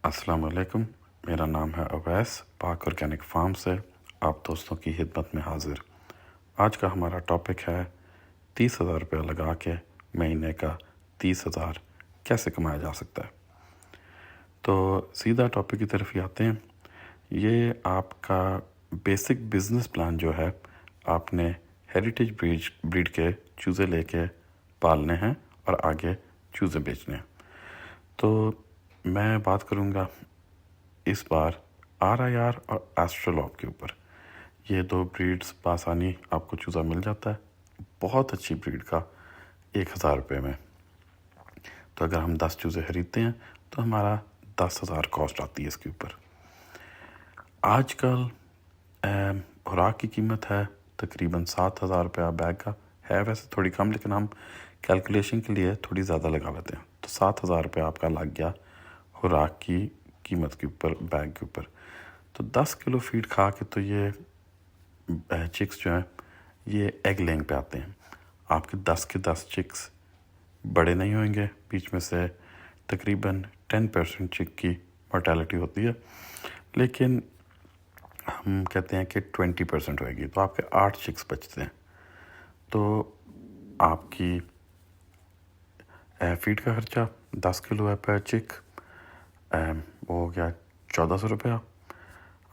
अस्सलाम वालेकुम। मेरा नाम है अवैस। पाक ऑर्गेनिक फार्म से आप दोस्तों की खिदमत में हाजिर। आज का हमारा टॉपिक है 30,000 रुपये लगा के महीने का 30,000 कैसे कमाया जा सकता है। तो सीधा टॉपिक की तरफ ही आते हैं। ये आपका बेसिक बिजनेस प्लान जो है, आपने हेरिटेज ब्रीड के चूज़े लेके पालने हैं और आगे चूज़े बेचने हैं। तो मैं बात करूँगा इस बार RIR और एस्ट्रोलॉब के ऊपर। ये दो ब्रीड्स बआसानी आपको चूज़ा मिल जाता है, बहुत अच्छी ब्रीड का, 1,000 रुपये में। तो अगर हम 10 चूज़े खरीदते हैं तो हमारा 10,000 कॉस्ट आती है इसके ऊपर। आजकल खुराक की कीमत है तकरीबन 7,000 रुपया बैग का। है वैसे थोड़ी कम, लेकिन हम कैलकुलेशन के लिए थोड़ी ज़्यादा लगा लेते हैं। तो 7,000 रुपया आपका लग गया खुराक की कीमत के ऊपर, बैग के ऊपर। तो 10 किलो फीड खा के तो ये चिक्स जो हैं ये एग लेइंग पे आते हैं। आपके 10 के 10 चिक्स बड़े नहीं होंगे, बीच में से तकरीबन 10% चिक की मोर्टेलिटी होती है, लेकिन हम कहते हैं कि 20% होएगी, तो आपके 8 चिक्स बचते हैं। तो आपकी फीड का खर्चा 10 किलो है पर चिक, वो हो गया 1,400 रुपया।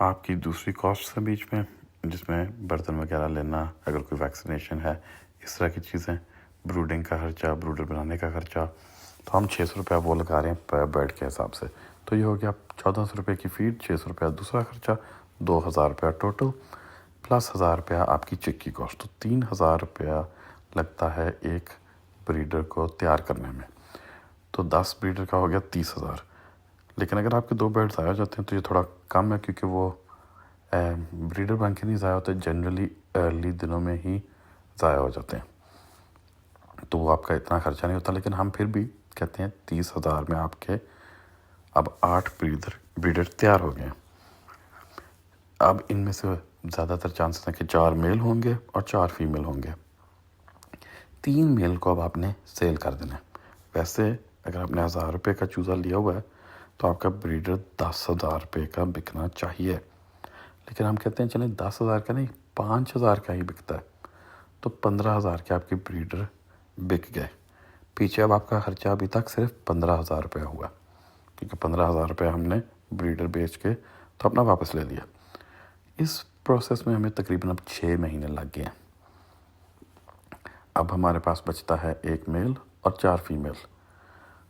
आपकी दूसरी कॉस्ट है बीच में, जिसमें बर्तन वगैरह लेना, अगर कोई वैक्सीनेशन है, इस तरह की चीज़ें, ब्रूडिंग का खर्चा, ब्रूडर बनाने का खर्चा। तो हम 600 रुपया वो लगा रहे हैं पर बर्ड के हिसाब से। तो ये हो गया 1,400 रुपये की फीड, 600 रुपया दूसरा खर्चा, 2,000 रुपया टोटल, प्लस 1,000 रुपया आपकी चिक की कॉस्ट। तो 3,000 रुपया लगता है एक ब्रीडर को तैयार करने में। तो 10 ब्रीडर का हो गया 30,000। लेकिन अगर आपके 2 बर्ड ज़ाया हो जाते हैं तो ये थोड़ा कम है, क्योंकि वो ब्रीडर बन के नहीं ज़ाया होते, जनरली अर्ली दिनों में ही ज़ाया हो जाते हैं। तो वो आपका इतना खर्चा नहीं होता। लेकिन हम फिर भी कहते हैं 30,000 में आपके अब 8 ब्रीडर तैयार हो गए हैं। अब इनमें से ज़्यादातर चांसेस हैं कि 4 मेल होंगे और 4 फीमेल होंगे। 3 मेल को अब आपने सेल कर देना है। वैसे अगर आपने 1,000 रुपये का चूज़ा लिया हुआ है तो आपका ब्रीडर 10,000 रुपये का बिकना चाहिए। लेकिन हम कहते हैं चलें 10,000 का नहीं, 5,000 का ही बिकता है। तो 15,000 के आपके ब्रीडर बिक गए। पीछे अब आपका खर्चा अभी तक सिर्फ 15,000 रुपया हुआ, क्योंकि 15,000 रुपया हमने ब्रीडर बेच के तो अपना वापस ले लिया। इस प्रोसेस में हमें तकरीबन अब 6 महीने लग गए हैं। अब हमारे पास बचता है 1 मेल और 4 फीमेल।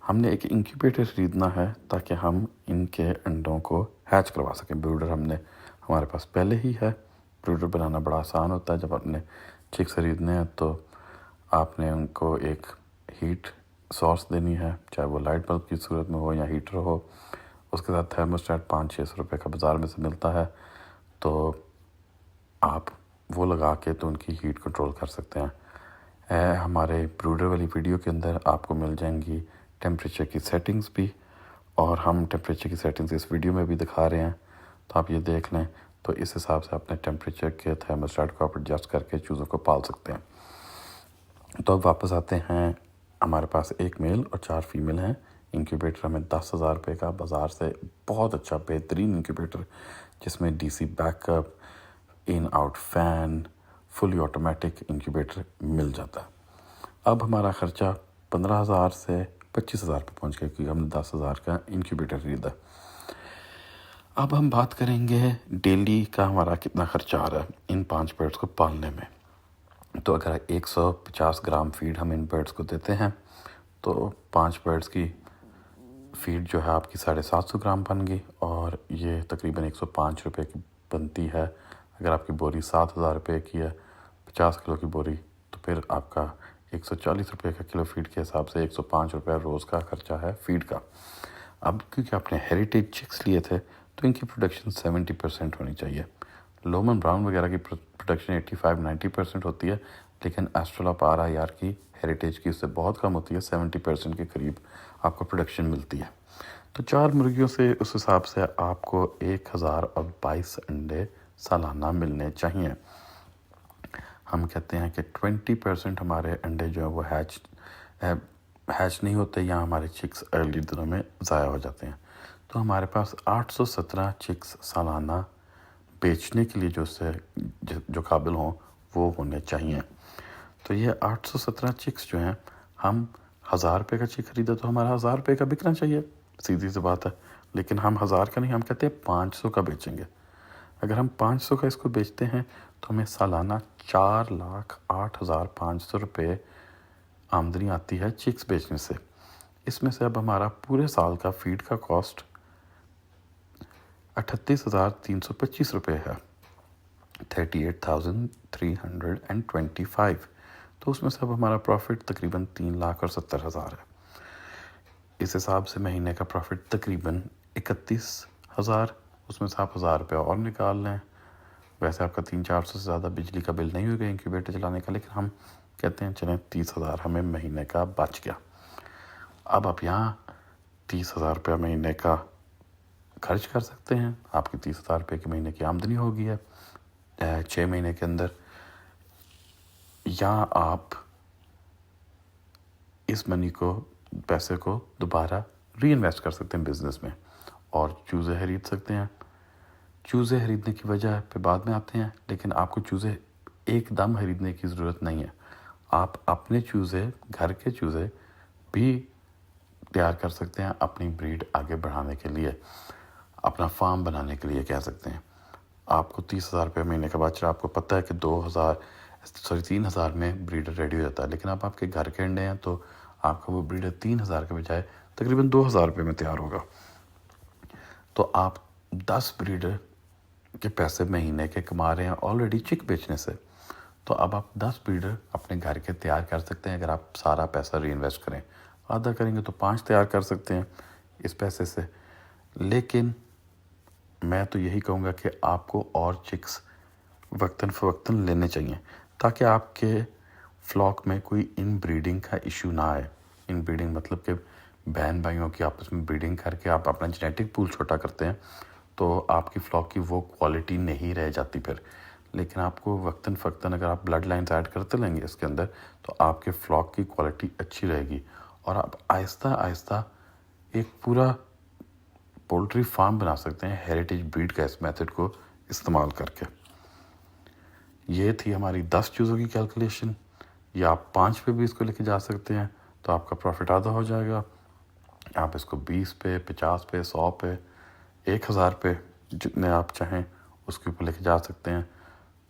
हमने एक इंक्यूबेटर ख़रीदना है ताकि हम इनके अंडों को हैच करवा सकें। ब्रूडर हमारे पास पहले ही है। ब्रूडर बनाना बड़ा आसान होता है। जब आपने चिक्स खरीदने हैं तो आपने उनको एक हीट सोर्स देनी है, चाहे वो लाइट बल्ब की सूरत में हो या हीटर हो। उसके साथ थर्मोस्टेट 500-600 रुपये का बाज़ार में से मिलता है, तो आप वो लगा के तो उनकी हीट कंट्रोल कर सकते हैं। हमारे ब्रूडर वाली वीडियो के अंदर आपको मिल जाएंगी टेम्परेचर की सेटिंग्स भी, और हम टेम्परेचर की सेटिंग्स इस वीडियो में भी दिखा रहे हैं, तो आप ये देख लें। तो इस हिसाब से अपने टेम्परेचर के थर्मोस्टेट को आप एडजस्ट करके चूज़ों को पाल सकते हैं। तो अब वापस आते हैं, हमारे पास 1 मेल और 4 फीमेल हैं। इंक्यूबेटर हमें 10,000 रुपये का बाज़ार से बहुत अच्छा बेहतरीन इंक्यूबेटर, जिसमें DC backup, in out fan, fully automatic incubator मिल जाता है। अब हमारा ख़र्चा 15,000 से 25,000 पे पहुँच गया, क्योंकि हमने 10,000 का इंक्यूबेटर खरीदा। अब हम बात करेंगे डेली का हमारा कितना खर्चा आ रहा है इन 5 बर्ड्स को पालने में। तो अगर 150 ग्राम फीड हम इन बर्ड्स को देते हैं तो 5 बर्ड्स की फीड जो है आपकी 750 ग्राम बन गई, और ये तकरीबन 105 रुपये की बनती है। अगर आपकी बोरी 7,000 रुपये की है, 50 किलो की बोरी, तो फिर आपका 140 रुपये का किलो फीड के हिसाब से 105 रुपया रोज़ का खर्चा है फीड का। अब क्योंकि आपने हेरिटेज चिक्स लिए थे तो इनकी प्रोडक्शन 70% होनी चाहिए। लोमन ब्राउन वगैरह की प्रोडक्शन 85-90% होती है, लेकिन एस्ट्रोलॉप RIR की हेरिटेज की उससे बहुत कम होती है, 70% के करीब आपको प्रोडक्शन मिलती है। तो 4 मुर्गियों से उस हिसाब से आपको 1,022 अंडे सालाना मिलने चाहिए। हम कहते हैं कि 20% हमारे अंडे जो है वो हैच नहीं होते, या हमारे चिक्स अर्ली दिनों में ज़ाया हो जाते हैं। तो हमारे पास 817 चिक्स सालाना बेचने के लिए जो काबिल हों वो होने चाहिए। तो ये 817 चिक्स जो हैं, हम 1000 रुपये का चिक खरीदा तो हमारा 1000 रुपये का बिकना चाहिए, सीधी सी बात है। लेकिन हम 1000 का नहीं, हम कहते हैं 500 का बेचेंगे। अगर हम 500 का इसको बेचते हैं तो हमें सालाना 4,08,500 रुपये आमदनी आती है चिक्स बेचने से। इसमें से अब हमारा पूरे साल का फीड का कॉस्ट 38,325 रुपये है, 38,325। तो उसमें से अब हमारा प्रॉफिट तकरीबन 3,70,000 है। इस हिसाब से महीने का प्रॉफिट तकरीबन 31,000, उसमें से आप 1000 रुपये और निकाल लें। वैसे आपका 300-400 से ज़्यादा बिजली का बिल नहीं होगा इंक्यूबेटर चलाने का, लेकिन हम कहते हैं चलें 30,000 हमें महीने का बच गया। अब आप यहाँ 30,000 रुपया महीने का खर्च कर सकते हैं। आपकी 30,000 रुपये की महीने की आमदनी होगी है 6 महीने के अंदर। या आप इस पैसे को दोबारा री इन्वेस्ट कर सकते हैं बिज़नेस में और चूज़े खरीद सकते हैं। चूज़े खरीदने की वजह पे बाद में आते हैं, लेकिन आपको चूज़े एकदम खरीदने की ज़रूरत नहीं है। आप अपने चूज़े, घर के चूज़े भी तैयार कर सकते हैं अपनी ब्रीड आगे बढ़ाने के लिए, अपना फार्म बनाने के लिए कह सकते हैं। आपको 30,000 रुपये महीने का बच रहा है, आपको पता है कि 3,000 में ब्रीडर रेडी हो जाता है, लेकिन आप आपके घर के अंडे हैं तो आपका वो ब्रीडर 3,000 के बजाय तकरीबन 2,000 रुपये में तैयार होगा। तो आप 10 ब्रीडर के पैसे महीने के कमा रहे हैं ऑलरेडी चिक बेचने से। तो अब आप 10 ब्रीडर अपने घर के तैयार कर सकते हैं अगर आप सारा पैसा री इन्वेस्ट करें। आधा करेंगे तो 5 तैयार कर सकते हैं इस पैसे से। लेकिन मैं तो यही कहूँगा कि आपको और चिक्स वक्तन फ़वक्तन लेने चाहिए ताकि आपके फ्लॉक में कोई इन ब्रीडिंग का इशू ना आए। इन ब्रीडिंग मतलब कि बहन भाइयों की आपस में ब्रीडिंग करके आप अपना जेनेटिक पूल छोटा करते हैं तो आपकी फ्लॉक की वो क्वालिटी नहीं रह जाती फिर। लेकिन आपको वक्तन फ़वक्तन अगर आप ब्लड लाइन्स ऐड करते लेंगे इसके अंदर तो आपके फ्लॉक की क्वालिटी अच्छी रहेगी और आप आहिस्ता आहिस्ता एक पूरा पोल्ट्री फार्म बना सकते हैं हेरिटेज ब्रीड का इस मेथड को इस्तेमाल करके। ये थी हमारी 10 चूज़ों की कैलकुलेशन। या आप 5 पे भी इसको लेके जा सकते हैं तो आपका प्रॉफिट आधा हो जाएगा। आप इसको 20 पे, 50 पे, 100 पे, 1,000 पे, जितने आप चाहें उसके ऊपर लेके जा सकते हैं।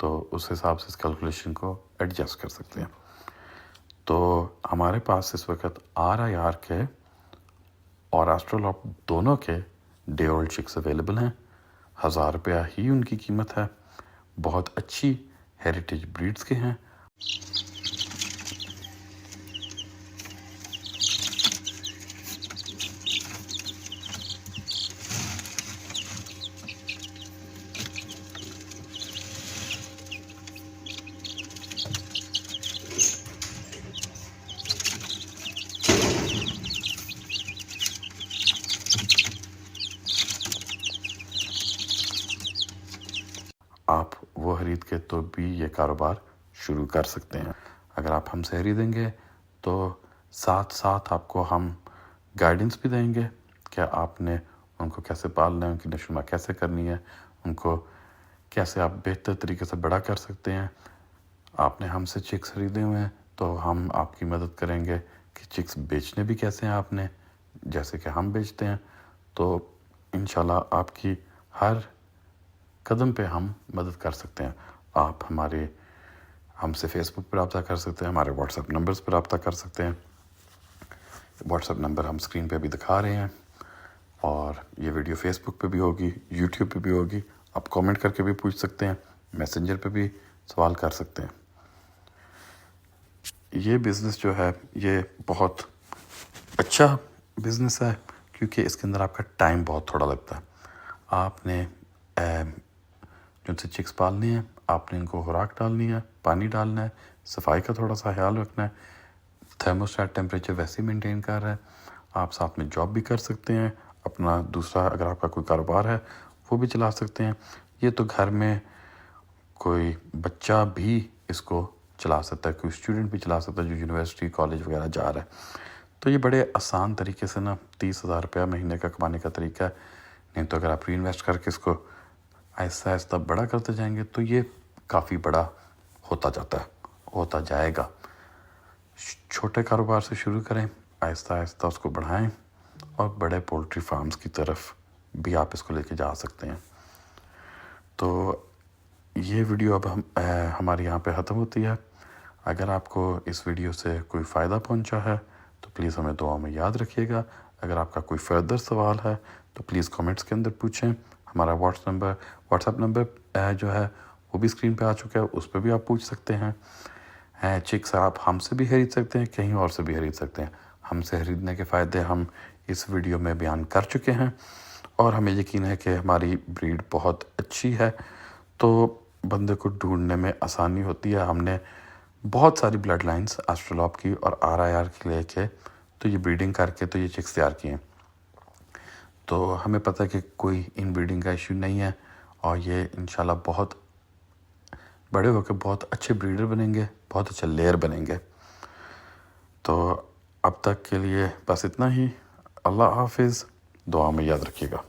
तो उस हिसाब से इस कैलकुलेशन को एडजस्ट कर सकते हैं। तो हमारे पास इस वक्त RIR के और एस्ट्रोलॉप दोनों के डे ओल्ड चिक्स अवेलेबल हैं। 1000 रुपया ही उनकी कीमत है। बहुत अच्छी हेरिटेज ब्रीड्स के हैं। आप वो खरीद के तो भी ये कारोबार शुरू कर सकते हैं। अगर आप हमसे खरीदेंगे तो साथ साथ आपको हम गाइडेंस भी देंगे कि आपने उनको कैसे पालना है, उनकी नशोनुमा कैसे करनी है, उनको कैसे आप बेहतर तरीके से बड़ा कर सकते हैं। आपने हमसे चिक्स खरीदे हुए हैं तो हम आपकी मदद करेंगे कि चिक्स बेचने भी कैसे हैं आपने, जैसे कि हम बेचते हैं। तो इंशाल्लाह आपकी हर कदम पे हम मदद कर सकते हैं। आप हमसे फेसबुक पर रब्ता कर सकते हैं, हमारे व्हाट्सएप नंबर्स पर रब्ता कर सकते हैं। व्हाट्सएप नंबर हम स्क्रीन पे भी दिखा रहे हैं और ये वीडियो फेसबुक पे भी होगी, यूट्यूब पे भी होगी। आप कमेंट करके भी पूछ सकते हैं, मैसेंजर पे भी सवाल कर सकते हैं। ये बिज़नेस जो है ये बहुत अच्छा बिज़नेस है क्योंकि इसके अंदर आपका टाइम बहुत थोड़ा लगता है। आपने जिनसे चिक्स पालनी है, आपने इनको खुराक डालनी है, पानी डालना है, सफाई का थोड़ा सा ख्याल रखना है, थर्मोस्टेट टेम्परेचर वैसे ही मेंटेन कर रहा है। आप साथ में जॉब भी कर सकते हैं, अपना दूसरा अगर आपका कोई कारोबार है वो भी चला सकते हैं। ये तो घर में कोई बच्चा भी इसको चला सकता है, कोई स्टूडेंट भी चला सकता है जो यूनिवर्सिटी कॉलेज वगैरह जा रहा है। तो ये बड़े आसान तरीके से ना 30,000 रुपया महीने का कमाने का तरीका है। नहीं तो अगर आप री इन्वेस्ट करके इसको आहिस्ता आहिस्ता बड़ा करते जाएंगे तो ये काफ़ी बड़ा होता जाता है, होता जाएगा। छोटे कारोबार से शुरू करें, आहिस्ता आहिस्ता उसको बढ़ाएं और बड़े पोल्ट्री फार्म्स की तरफ भी आप इसको लेके जा सकते हैं। तो ये वीडियो अब हमारी यहाँ पे ख़त्म होती है। अगर आपको इस वीडियो से कोई फ़ायदा पहुँचा है तो प्लीज़ हमें दुआ में याद रखिएगा। अगर आपका कोई फर्दर सवाल है तो प्लीज़ कमेंट्स के अंदर पूछें। हमारा व्हाट्सएप नंबर जो है वो भी स्क्रीन पे आ चुका है, उस पर भी आप पूछ सकते हैं। चिक्स आप हमसे भी खरीद सकते हैं, कहीं और से भी खरीद सकते हैं। हमसे खरीदने के फ़ायदे हम इस वीडियो में बयान कर चुके हैं और हमें यकीन है कि हमारी ब्रीड बहुत अच्छी है, तो बंदे को ढूंढने में आसानी होती है। हमने बहुत सारी ब्लड लाइन्स एस्ट्रोलॉप की और RIR की लेके तो ये ब्रीडिंग करके तो ये चिक्स तैयार किए हैं। तो हमें पता है कि कोई इन ब्रीडिंग का इशू नहीं है और ये इंशाल्लाह बहुत बड़े होकर बहुत अच्छे ब्रीडर बनेंगे, बहुत अच्छे लेयर बनेंगे। तो अब तक के लिए बस इतना ही। अल्लाह हाफिज़, दुआ में याद रखिएगा।